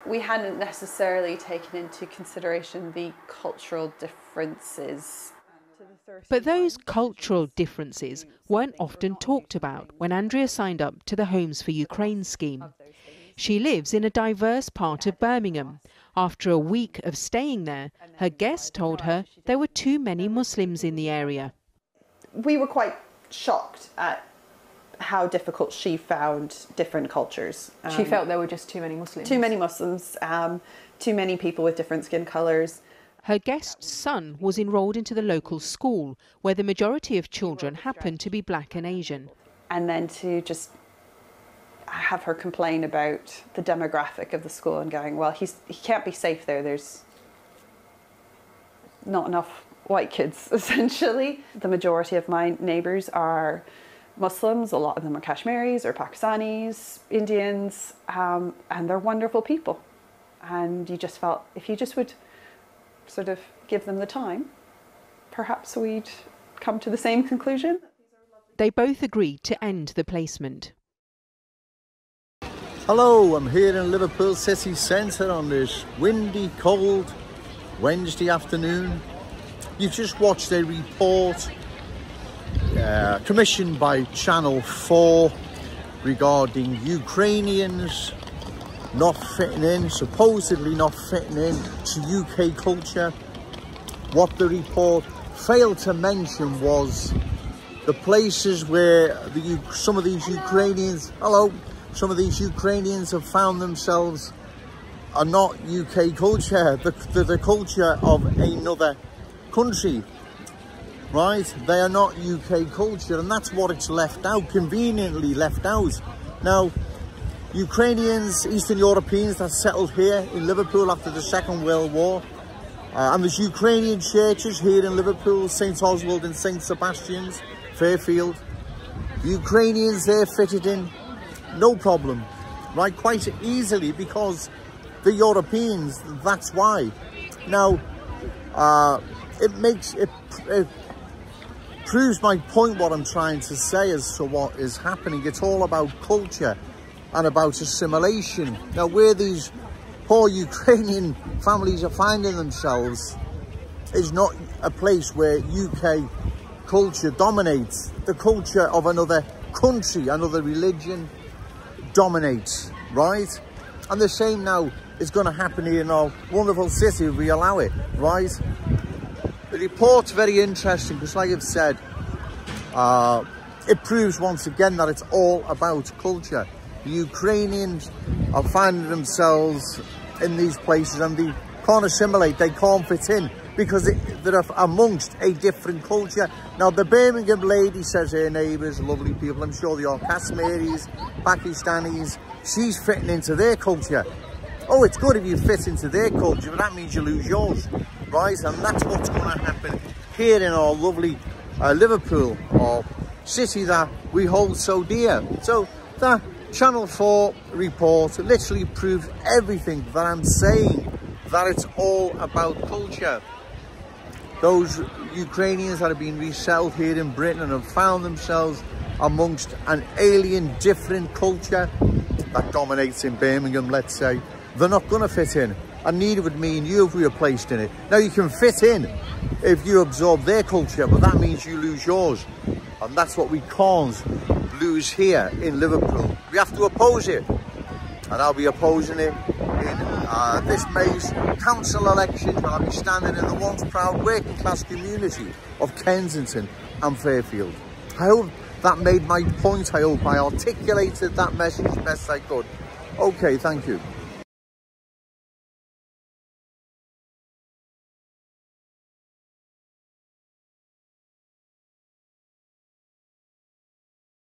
We hadn't necessarily taken into consideration the cultural differences. But those cultural differences weren't often talked about when Andrea signed up to the Homes for Ukraine scheme. She lives in a diverse part of Birmingham. After a week of staying there, her guest told her there were too many Muslims in the area. We were quite shocked at how difficult she found different cultures. She felt there were just too many Muslims. Too many Muslims, too many people with different skin colours. Her guest's son was enrolled into the local school, where the majority of children happened to be black and Asian. And then to just have her complain about the demographic of the school and going, well, he can't be safe there. There's not enough white kids, essentially. The majority of my neighbours are Muslims. A lot of them are Kashmiris or Pakistanis, Indians, and they're wonderful people. And you just felt if you just would sort of give them the time, perhaps we'd come to the same conclusion. They both agreed to end the placement. Hello, I'm here in Liverpool city centre on this windy, cold Wednesday afternoon. You've just watched a report commissioned by Channel 4 regarding Ukrainians not fitting in, supposedly not fitting in to UK culture. What the report failed to mention was the places where some of these Ukrainians have found themselves are not UK culture, the culture of another country, right? They are not UK culture, and that's what it's left out, conveniently left out. Now, Ukrainians, Eastern Europeans that settled here in Liverpool after the Second World War, and there's Ukrainian churches here in Liverpool, St Oswald and St Sebastian's, Fairfield. The Ukrainians, they're fitted in, no problem, right? Quite easily, because the Europeans, that's why. Now, it proves my point, what I'm trying to say as to what is happening. It's all about culture and about assimilation. Now, where these poor Ukrainian families are finding themselves is not a place where UK culture dominates. The culture of another country, another religion dominates, right? And the same now is going to happen here in our wonderful city if we allow it, right? The report's very interesting because, like I've said, it proves once again that it's all about culture. The Ukrainians are finding themselves in these places and they can't assimilate, they can't fit in because they're amongst a different culture. Now, the Birmingham lady says her neighbours, lovely people, I'm sure they are Kashmiris, Pakistanis, she's fitting into their culture. Oh, it's good if you fit into their culture, but that means you lose yours, right? And that's what's going to happen here in our lovely Liverpool, our city that we hold so dear. So that Channel 4 report literally proves everything that I'm saying, that it's all about culture. Those Ukrainians that have been resettled here in Britain and have found themselves amongst an alien, different culture that dominates in Birmingham, let's say, they're not going to fit in, and neither would me and you if we were placed in it. Now, you can fit in if you absorb their culture, but that means you lose yours, and that's what we can't lose here in Liverpool. We have to oppose it, and I'll be opposing it in this May's council election, when I'll be standing in the once proud working class community of Kensington and Fairfield. I hope that made my point. I hope I articulated that message best I could. Okay, thank you.